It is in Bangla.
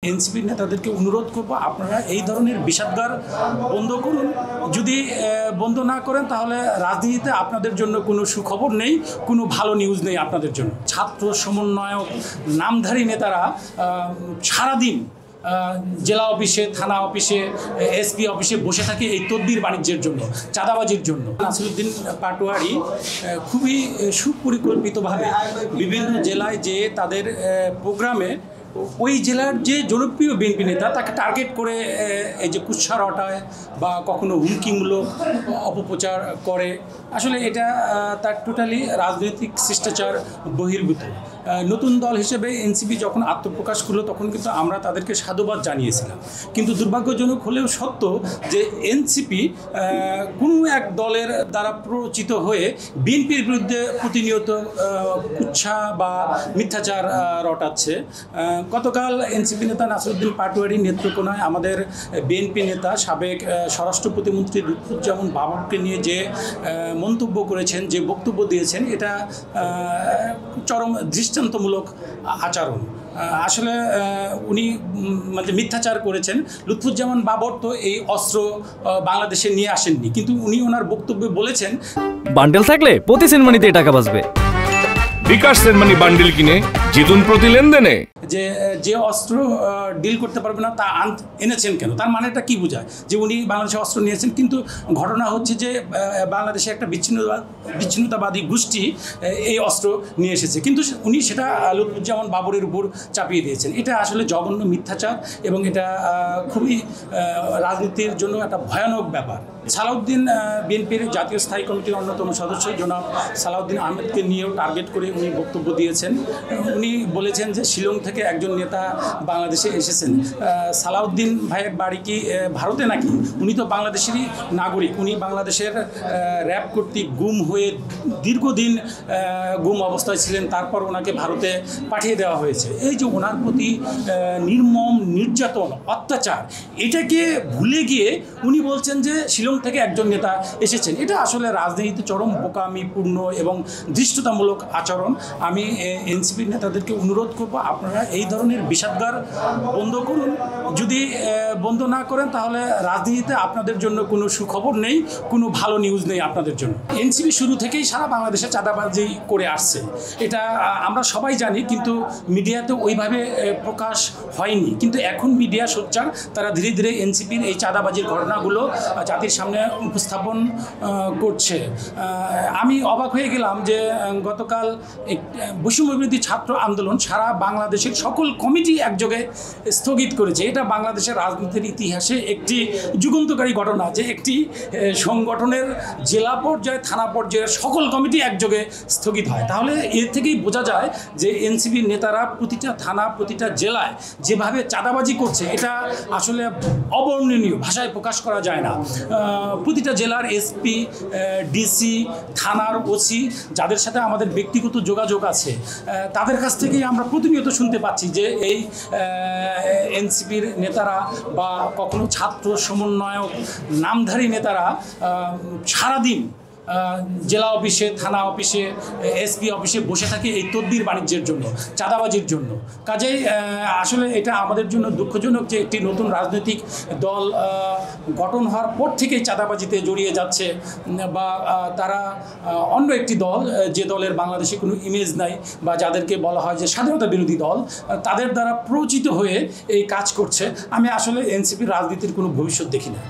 এনসিপি নেতাদেরকে অনুরোধ করব আপনারা এই ধরনের বিষাদগার বন্ধ করুন। যদি বন্ধ না করেন তাহলে রাজনীতিতে আপনাদের জন্য কোনো সুখবর নেই, কোনো ভালো নিউজ নেই আপনাদের জন্য। ছাত্র সমন্বয়ক নামধারী নেতারা সারাদিন জেলা অফিসে, থানা অফিসে, এসপি অফিসে বসে থাকে এই তদবির বাণিজ্যের জন্য, চাঁদাবাজির জন্য। নাসিরউদ্দিন পাটোয়ারি খুবই সুপরিকল্পিতভাবে বিভিন্ন জেলায় যে তাদের প্রোগ্রামে ওই জেলার যে জনপ্রিয় বিএনপি নেতা তাকে টার্গেট করে এই যে কুৎসা রটায় বা কখনো হুমকিমূলক অপপ্রচার করে, আসলে এটা তার টোটালি রাজনৈতিক শিষ্টাচার বহির্ভূত। নতুন দল হিসেবে এনসিপি যখন আত্মপ্রকাশ করলো তখন কিন্তু আমরা তাদেরকে সাধুবাদ জানিয়েছিলাম, কিন্তু দুর্ভাগ্যজনক হলেও সত্য যে এনসিপি কোনো এক দলের দ্বারা প্ররোচিত হয়ে বিএনপির বিরুদ্ধে প্রতিনিয়ত কুৎসা বা মিথ্যাচার রটাচ্ছে। গতকাল এনসিপি নেতা নাসিরউদ্দিন পাটোয়ারির নেতৃত্বাধীন আমাদের বিএনপি নেতা সাবেক স্বরাষ্ট্র প্রতিমন্ত্রী লুৎফুজ্জামান বাবরকে নিয়ে যে মন্তব্য করেছেন, যে বক্তব্য দিয়েছেন, এটা চরম দৃষ্টান্তমূলক আচরণ। আসলে উনি মানে মিথ্যাচার করেছেন। লুৎফুজ্জামান বাবর তো এই অস্ত্র বাংলাদেশে নিয়ে আসেননি, কিন্তু উনি ওনার বক্তব্যে বলেছেন বান্ডেল থাকলে প্রতি সেনমানিতে টাকা বাঁচবে। বিকাশ সেনমানি বান্ডেল কিনে জিতুন প্রতি লেনদেনে। যে অস্ত্র ডিল করতে পারবে না তা এনেছেন কেন, তার মানেটা কি বোঝায়? যে উনি বাংলাদেশে অস্ত্র নিয়েছেন, কিন্তু ঘটনা হচ্ছে যে বাংলাদেশে একটা বিচ্ছিন্নতাবাদী গোষ্ঠী এই অস্ত্র নিয়ে এসেছে, কিন্তু উনি সেটা লুৎফুজ্জামান বাবরের উপর চাপিয়ে দিয়েছেন। এটা আসলে জঘন্য মিথ্যাচার এবং এটা খুবই রাজনীতির জন্য একটা ভয়ানক ব্যাপার। সালাউদ্দিন বিএনপির জাতীয় স্থায়ী কমিটির অন্যতম সদস্য জনাব সালাউদ্দিন আহমেদকে নিয়েও টার্গেট করে উনি বক্তব্য দিয়েছেন। উনি বলেছেন যে শিলং থেকে একজন নেতা বাংলাদেশে এসেছেন। সালাউদ্দিন ভাইয়ের বাড়ি কি ভারতে নাকি? উনি তো বাংলাদেশেরই নাগরিক। উনি বাংলাদেশের র্যাব কর্তৃক গুম হয়ে দীর্ঘদিন গুম অবস্থায় ছিলেন, তারপর ওনাকে ভারতে পাঠিয়ে দেওয়া হয়েছে। এই যে ওনার প্রতি নির্মম নির্যাতন, অত্যাচার, এটাকে ভুলে গিয়ে উনি বলছেন যে শিলং থেকে একজন নেতা এসেছেন। এটা আসলে রাজনীতিতে চরম বোকামিপূর্ণ এবং ধৃষ্টতামূলক আচরণ। আমি এনসিপি নেতাদেরকে অনুরোধ করব আপনারা এই ধরনের বিষাদগার বন্ধ করুন। যদি বন্ধ না করেন তাহলে রাজনীতিতে আপনাদের জন্য কোনো সুখবর নেই, কোনো ভালো নিউজ নেই আপনাদের জন্য। এনসিপি শুরু থেকেই সারা বাংলাদেশে চাঁদাবাজি করে আসছে, এটা আমরা সবাই জানি, কিন্তু মিডিয়াতে ওইভাবে প্রকাশ হয়নি। কিন্তু এখন মিডিয়া সোচ্চার, তারা ধীরে ধীরে এনসিপির এই চাঁদাবাজির ঘটনাগুলো জাতির সামনে উপস্থাপন করছে। আমি অবাক হয়ে গেলাম যে গতকাল বৈষম্যবিরোধী ছাত্র আন্দোলন সারা বাংলাদেশের সকল কমিটি একযোগে স্থগিত করেছে। এটা বাংলাদেশের রাজনীতির ইতিহাসে একটি যুগান্তকারী ঘটনা যে একটি সংগঠনের জেলা পর্যায়ে, থানা পর্যায়ের সকল কমিটি একযোগে স্থগিত হয়। তাহলে এর থেকেই বোঝা যায় যে এনসিপির নেতারা প্রতিটা থানা, প্রতিটা জেলায় যেভাবে চাঁদাবাজি করছে, এটা আসলে অবর্ণনীয়, ভাষায় প্রকাশ করা যায় না। প্রতিটা জেলার এসপি, ডিসি, থানার ওসি, যাদের সাথে আমাদের ব্যক্তিগত যোগাযোগ আছে, তাদের কাছ থেকেই আমরা প্রতিনিয়ত শুনতে পাচ্ছি যে এই এনসিপির নেতারা বা কখনো ছাত্র সমন্বয়ক নামধারী নেতারা সারাদিন জেলা অফিসে, থানা অফিসে, এসপি অফিসে বসে থাকে এই তদবির বাণিজ্যের জন্য, চাঁদাবাজির জন্য। কাজেই আসলে এটা আমাদের জন্য দুঃখজনক যে একটি নতুন রাজনৈতিক দল গঠন হওয়ার পর থেকেই চাঁদাবাজিতে জড়িয়ে যাচ্ছে, বা তারা অন্য একটি দল, যে দলের বাংলাদেশে কোনো ইমেজ নাই বা যাদেরকে বলা হয় যে স্বাধীনতা বিরোধী দল, তাদের দ্বারা প্ররোচিত হয়ে এই কাজ করছে। আমি আসলে এনসিপির রাজনীতির কোনো ভবিষ্যৎ দেখি না।